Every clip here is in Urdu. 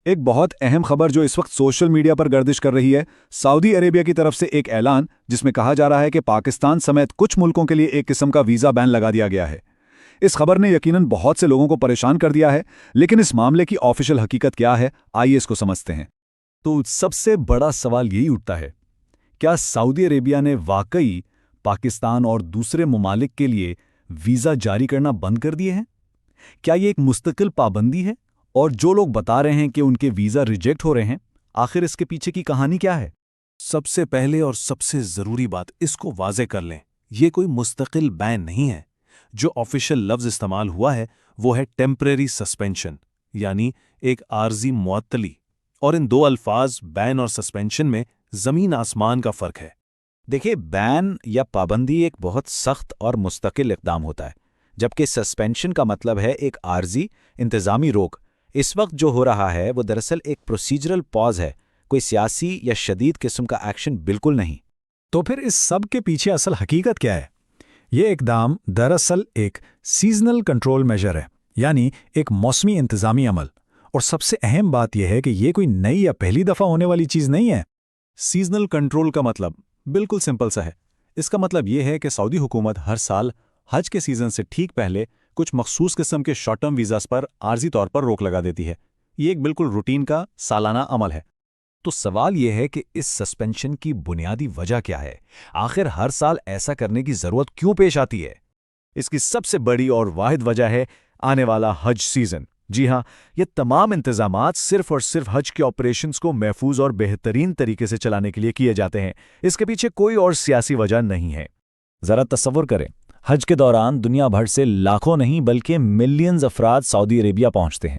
ایک بہت اہم خبر جو اس وقت سوشل میڈیا پر گردش کر رہی ہے، سعودی عربیہ کی طرف سے ایک اعلان جس میں کہا جا رہا ہے کہ پاکستان سمیت کچھ ملکوں کے لیے ایک قسم کا ویزا بین لگا دیا گیا ہے۔ اس خبر نے یقیناً بہت سے لوگوں کو پریشان کر دیا ہے، لیکن اس معاملے کی آفیشل حقیقت کیا ہے، آئیے اس کو سمجھتے ہیں۔ تو سب سے بڑا سوال یہی اٹھتا ہے، کیا سعودی عربیہ نے واقعی پاکستان اور دوسرے ممالک کے لیے ویزا جاری کرنا بند کر دیے ہیں؟ کیا یہ ایک مستقل پابندی ہے؟ اور جو لوگ بتا رہے ہیں کہ ان کے ویزا ریجیکٹ ہو رہے ہیں، آخر اس کے پیچھے کی کہانی کیا ہے؟ سب سے پہلے اور سب سے ضروری بات اس کو واضح کر لیں، یہ کوئی مستقل بین نہیں ہے۔ جو آفیشل لفظ استعمال ہوا ہے وہ ہے ٹیمپریری سسپینشن، یعنی ایک عارضی معطلی، اور ان دو الفاظ بین اور سسپینشن میں زمین آسمان کا فرق ہے۔ دیکھیے، بین یا پابندی ایک بہت سخت اور مستقل اقدام ہوتا ہے، جبکہ سسپینشن کا مطلب ہے ایک عارضی انتظامی روک۔ اس وقت جو ہو رہا ہے وہ دراصل ایک پروسیجرل پاز ہے، کوئی سیاسی یا شدید قسم کا ایکشن بالکل نہیں۔ تو پھر اس سب کے پیچھے اصل حقیقت کیا ہے؟ یہ اقدام دراصل ایک سیزنل کنٹرول میجر ہے، یعنی ایک موسمی انتظامی عمل۔ اور سب سے اہم بات یہ ہے کہ یہ کوئی نئی یا پہلی دفعہ ہونے والی چیز نہیں ہے۔ سیزنل کنٹرول کا مطلب بالکل سمپل سا ہے۔ اس کا مطلب یہ ہے کہ سعودی حکومت ہر سال حج کے سیزن سے ٹھیک پہلے کچھ مخصوص قسم کے شارٹ ٹرم ویزاز پر عارضی طور پر روک لگا دیتی ہے۔ یہ ایک بالکل روٹین کا سالانہ عمل ہے۔ تو سوال یہ ہے کہ اس سسپینشن کی بنیادی وجہ کیا ہے؟ آخر ہر سال ایسا کرنے کی ضرورت کیوں پیش آتی ہے؟ اس کی سب سے بڑی اور واحد وجہ ہے آنے والا حج سیزن۔ جی ہاں، یہ تمام انتظامات صرف اور صرف حج کے آپریشنز کو محفوظ اور بہترین طریقے سے چلانے کے لیے کیے جاتے ہیں۔ اس کے پیچھے کوئی اور سیاسی وجہ نہیں ہے۔ ذرا تصور کریں، حج کے دوران دنیا بھر سے لاکھوں نہیں بلکہ ملینز افراد سعودی عربیہ پہنچتے ہیں۔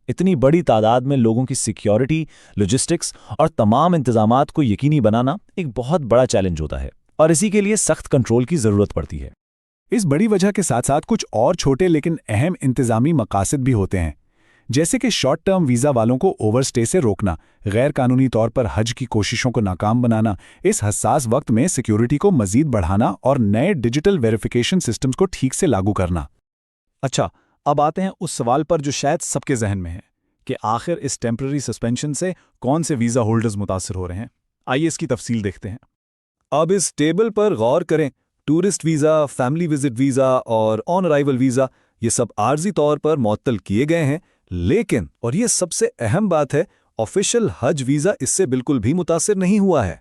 اتنی بڑی تعداد میں لوگوں کی سیکیورٹی، لاجسٹکس اور تمام انتظامات کو یقینی بنانا ایک بہت بڑا چیلنج ہوتا ہے، اور اسی کے لیے سخت کنٹرول کی ضرورت پڑتی ہے۔ اس بڑی وجہ کے ساتھ ساتھ کچھ اور چھوٹے لیکن اہم انتظامی مقاصد بھی ہوتے ہیں، جیسے کہ شارٹ ٹرم ویزا والوں کو اوور سٹے سے روکنا، غیر قانونی طور پر حج کی کوششوں کو ناکام بنانا، اس حساس وقت میں سیکیورٹی کو مزید بڑھانا اور نئے ڈیجیٹل ویریفیکیشن سسٹمز کو ٹھیک سے لاگو کرنا۔ اچھا، اب آتے ہیں اس سوال پر جو شاید سب کے ذہن میں ہے کہ آخر اس ٹیمپرری سسپینشن سے کون سے ویزا ہولڈرز متاثر ہو رہے ہیں۔ آئیے اس کی تفصیل دیکھتے ہیں۔ اب اس ٹیبل پر غور کریں۔ Tourist visa, family visit visa اور آن ارائیول ویزا، یہ سب عارضی طور پر معطل کیے گئے ہیں، لیکن اور یہ سب سے اہم بات ہے، آفیشل حج ویزا اس سے بالکل بھی متاثر نہیں ہوا ہے۔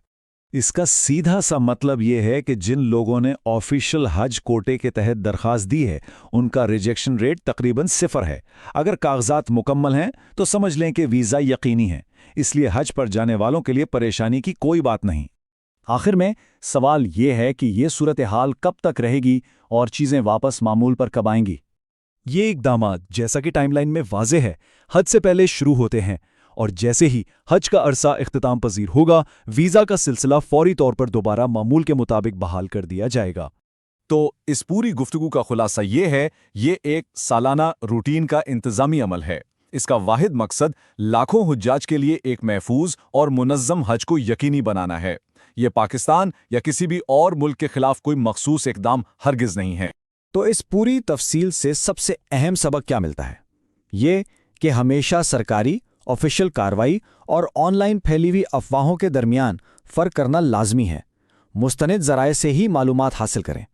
اس کا سیدھا سا مطلب یہ ہے کہ جن لوگوں نے آفیشل حج کوٹے کے تحت درخواست دی ہے ان کا ریجیکشن ریٹ تقریباً 0 ہے۔ اگر کاغذات مکمل ہیں تو سمجھ لیں کہ ویزا یقینی ہے، اس لیے حج پر جانے والوں کے لیے پریشانی کی کوئی بات نہیں۔ آخر میں سوال یہ ہے کہ یہ صورتحال کب تک رہے گی اور چیزیں واپس معمول پر کب آئیں گی؟ یہ اقدامات جیسا کہ ٹائم لائن میں واضح ہے، حج سے پہلے شروع ہوتے ہیں، اور جیسے ہی حج کا عرصہ اختتام پذیر ہوگا، ویزا کا سلسلہ فوری طور پر دوبارہ معمول کے مطابق بحال کر دیا جائے گا۔ تو اس پوری گفتگو کا خلاصہ یہ ہے، یہ ایک سالانہ روٹین کا انتظامی عمل ہے۔ اس کا واحد مقصد لاکھوں حجاج کے لیے ایک محفوظ اور منظم حج کو یقینی بنانا ہے۔ یہ پاکستان یا کسی بھی اور ملک کے خلاف کوئی مخصوص اقدام ہرگز نہیں ہے۔ تو اس پوری تفصیل سے سب سے اہم سبق کیا ملتا ہے؟ یہ کہ ہمیشہ سرکاری، آفیشل کارروائی اور آن لائن پھیلی ہوئی افواہوں کے درمیان فرق کرنا لازمی ہے۔ مستند ذرائع سے ہی معلومات حاصل کریں۔